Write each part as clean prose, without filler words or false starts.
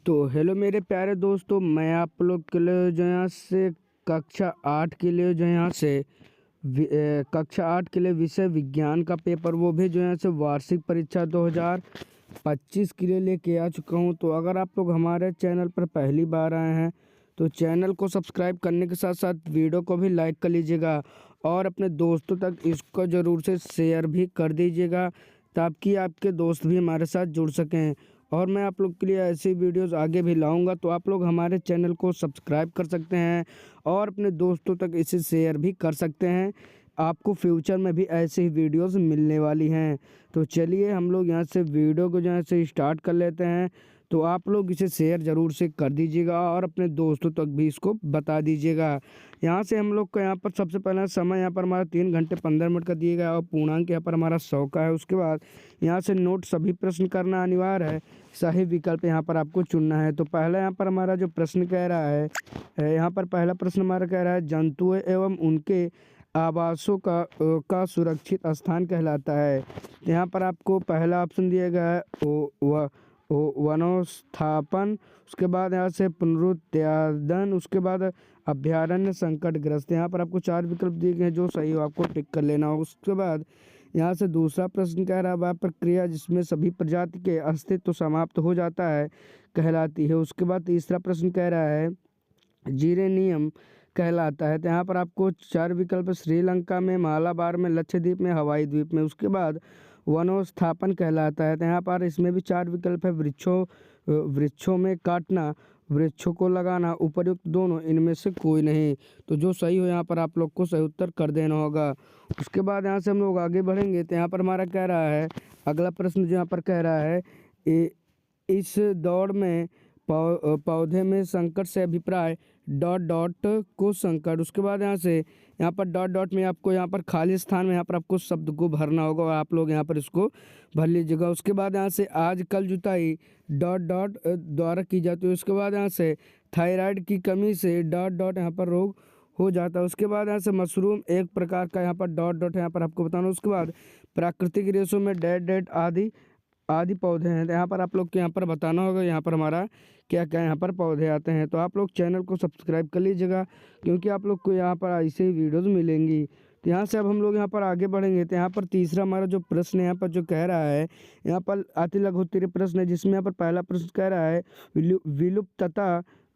तो हेलो मेरे प्यारे दोस्तों, मैं आप लोग के लिए जो यहाँ से कक्षा 8 के लिए जो यहाँ से कक्षा 8 के लिए विषय विज्ञान का पेपर, वो भी जो यहाँ से वार्षिक परीक्षा 2025 के लिए लेके आ चुका हूँ। तो अगर आप लोग हमारे चैनल पर पहली बार आए हैं तो चैनल को सब्सक्राइब करने के साथ साथ वीडियो को भी लाइक कर लीजिएगा और अपने दोस्तों तक इसको ज़रूर से शेयर भी कर दीजिएगा ताकि आपके दोस्त भी हमारे साथ जुड़ सकें। और मैं आप लोग के लिए ऐसी वीडियोस आगे भी लाऊंगा, तो आप लोग हमारे चैनल को सब्सक्राइब कर सकते हैं और अपने दोस्तों तक इसे शेयर भी कर सकते हैं। आपको फ्यूचर में भी ऐसी ही वीडियोस मिलने वाली हैं। तो चलिए हम लोग यहाँ से वीडियो को यहाँ से स्टार्ट कर लेते हैं। तो आप लोग इसे शेयर ज़रूर से कर दीजिएगा और अपने दोस्तों तक भी इसको बता दीजिएगा। यहाँ से हम लोग का यहाँ पर सबसे पहला समय यहाँ पर हमारा 3 घंटे 15 मिनट का दिया गया और पूर्णांक यहाँ पर हमारा 100 का है। उसके बाद यहाँ से नोट सभी प्रश्न करना अनिवार्य है, सही विकल्प यहाँ पर आपको चुनना है। तो पहला यहाँ पर हमारा जो प्रश्न कह रहा है, यहाँ पर पहला प्रश्न हमारा कह रहा है जंतुओं एवं उनके आवासों का सुरक्षित स्थान कहलाता है। यहाँ पर आपको पहला ऑप्शन दिया गया है वनोत्थापन, उसके बाद यहाँ से पुनरुत्पादन, उसके बाद अभयारण्य संकटग्रस्त। यहाँ पर आपको 4 विकल्प दिए गए हैं, जो सही हो आपको टिक कर लेना होगा। उसके बाद यहाँ से दूसरा प्रश्न कह रहा है वह प्रक्रिया जिसमें सभी प्रजाति के अस्तित्व समाप्त हो जाता है कहलाती है। उसके बाद तीसरा प्रश्न कह रहा है जीरेनियम कहलाता है। तो यहाँ पर आपको 4 विकल्प श्रीलंका में, मालाबार में, लक्षद्वीप में, हवाई द्वीप में। उसके बाद वनोत्थापन कहलाता है। तो यहाँ पर इसमें भी 4 विकल्प है वृक्षों में काटना, वृक्षों को लगाना, उपर्युक्त दोनों, इनमें से कोई नहीं। तो जो सही हो यहाँ पर आप लोग को सही उत्तर कर देना होगा। उसके बाद यहाँ से हम लोग आगे बढ़ेंगे। तो यहाँ पर हमारा कह रहा है अगला प्रश्न जो यहाँ पर कह रहा है इस दौड़ में पौधे में संकट से अभिप्राय डॉट डॉट को संकट। उसके बाद यहाँ पर डॉट डॉट में आपको यहाँ पर खाली स्थान में यहाँ पर आपको शब्द को भरना होगा और आप लोग यहाँ पर इसको भर लीजिएगा। उसके बाद यहाँ से आजकल जुताई डॉट डॉट द्वारा की जाती है। उसके बाद यहाँ से थायराइड की कमी से डॉट डॉट यहाँ पर रोग हो जाता है। उसके बाद यहाँ से मशरूम एक प्रकार का यहाँ पर डॉट डॉट यहाँ पर आपको बताना। उसके बाद प्राकृतिक रेशों में डेट डेट आदि पौधे हैं। तो यहाँ पर आप लोग को यहाँ पर बताना होगा यहाँ पर हमारा क्या क्या यहाँ पर पौधे आते हैं। तो आप लोग चैनल को सब्सक्राइब कर लीजिएगा क्योंकि आप लोग को यहाँ पर ऐसे ही वीडियोज़ मिलेंगी। तो यहाँ से अब हम लोग यहाँ पर आगे बढ़ेंगे। तो यहाँ पर तीसरा हमारा जो प्रश्न है यहाँ पर जो कह रहा है, यहाँ पर अति लघुत्तरीय प्रश्न है जिसमें यहाँ पर पहला प्रश्न कह रहा है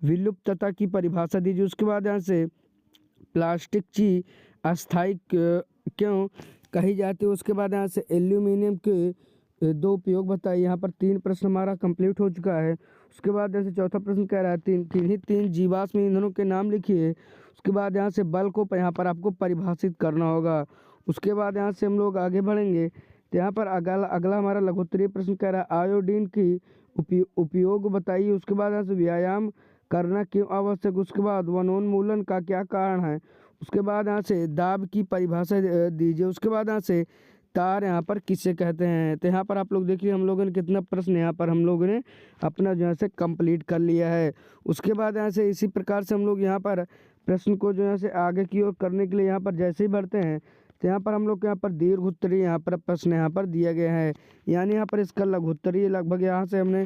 विलुप्तता की परिभाषा दीजिए। उसके बाद यहाँ से प्लास्टिक चीज अस्थायी क्यों कही जाती है। उसके बाद यहाँ से एल्यूमिनियम के 2 उपयोग बताइए। यहाँ पर 3 प्रश्न हमारा कंप्लीट हो चुका है। उसके बाद जैसे चौथा प्रश्न कह रहा है तीन जीवाश्म ईंधनों के नाम लिखिए। उसके बाद यहाँ से बल को यहाँ पर आपको परिभाषित करना होगा। उसके बाद यहाँ से हम लोग आगे बढ़ेंगे। तो यहाँ पर अगला हमारा लघुत्तरीय प्रश्न कह रहा है आयोडीन की उपयोग बताइए। उसके बाद यहाँ से व्यायाम करना क्यों आवश्यक। उसके बाद वनोन्मूलन का क्या कारण है। उसके बाद यहाँ से दाब की परिभाषा दीजिए। उसके बाद यहाँ से तार यहाँ पर किसे कहते हैं। तो यहाँ पर आप लोग देखिए हम लोगों ने कितना प्रश्न यहाँ पर हम लोगों ने अपना जो है से कंप्लीट कर लिया है। उसके बाद यहाँ से इसी प्रकार से हम लोग यहाँ पर प्रश्न को जो है से आगे की ओर करने के लिए यहाँ पर जैसे ही बढ़ते हैं तो यहाँ पर हम लोग के यहाँ पर दीर्घ उत्तरीय यहाँ पर प्रश्न यहाँ पर दिया गया है, यानी यहाँ पर इसका लघु उत्तरीय लगभग यहाँ से हमने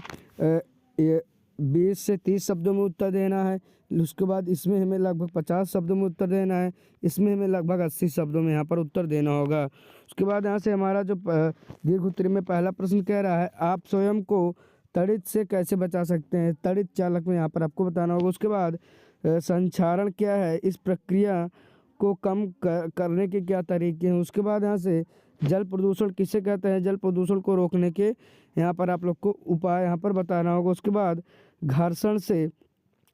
20 से 30 शब्दों में उत्तर देना है। उसके बाद इसमें हमें लगभग 50 शब्दों में उत्तर देना है। इसमें हमें लगभग 80 शब्दों में यहाँ पर उत्तर देना होगा। उसके बाद यहाँ से हमारा जो दीर्घ उत्तरीय में पहला प्रश्न कह रहा है आप स्वयं को तड़ित से कैसे बचा सकते हैं। तड़ित चालक में यहाँ पर आपको बताना होगा। उसके बाद संक्षारण क्या है, इस प्रक्रिया को कम करने के क्या तरीके हैं। उसके बाद यहाँ से जल प्रदूषण किसे कहते हैं, जल प्रदूषण को रोकने के यहाँ पर आप लोग को उपाय यहाँ पर बताना होगा। उसके बाद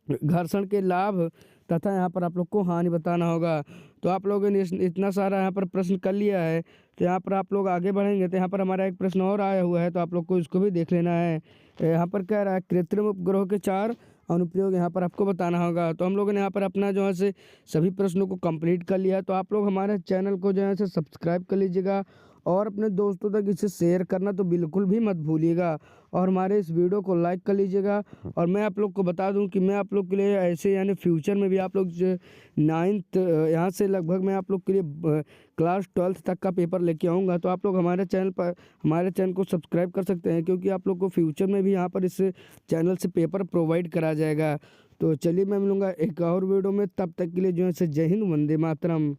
घर्षण के लाभ तथा यहाँ पर आप लोग को हानि बताना होगा। तो आप लोगों ने इतना सारा यहाँ पर प्रश्न कर लिया है। तो यहाँ पर आप लोग आगे बढ़ेंगे। तो यहाँ पर हमारा एक प्रश्न और आया हुआ है, तो आप लोग को इसको भी देख लेना है। यहाँ पर कह रहा है कृत्रिम उपग्रह के 4 अनुप्रयोग यहाँ पर आपको बताना होगा। तो हम लोगों ने यहाँ पर अपना जो है से सभी प्रश्नों को कंप्लीट कर लिया है। तो आप लोग हमारे चैनल को जो है से सब्सक्राइब कर लीजिएगा और अपने दोस्तों तक इसे शेयर करना तो बिल्कुल भी मत भूलिएगा और हमारे इस वीडियो को लाइक कर लीजिएगा। और मैं आप लोग को बता दूं कि मैं आप लोग के लिए ऐसे यानी फ्यूचर में भी आप लोग जो 9th यहाँ से लगभग मैं आप लोग के लिए क्लास 12th तक का पेपर लेके आऊँगा। तो आप लोग हमारे चैनल को सब्सक्राइब कर सकते हैं, क्योंकि आप लोग को फ्यूचर में भी यहाँ पर इस चैनल से पेपर प्रोवाइड करा जाएगा। तो चलिए मैं मिलूँगा एक और वीडियो में, तब तक के लिए जो है जय हिंद, वंदे मातरम।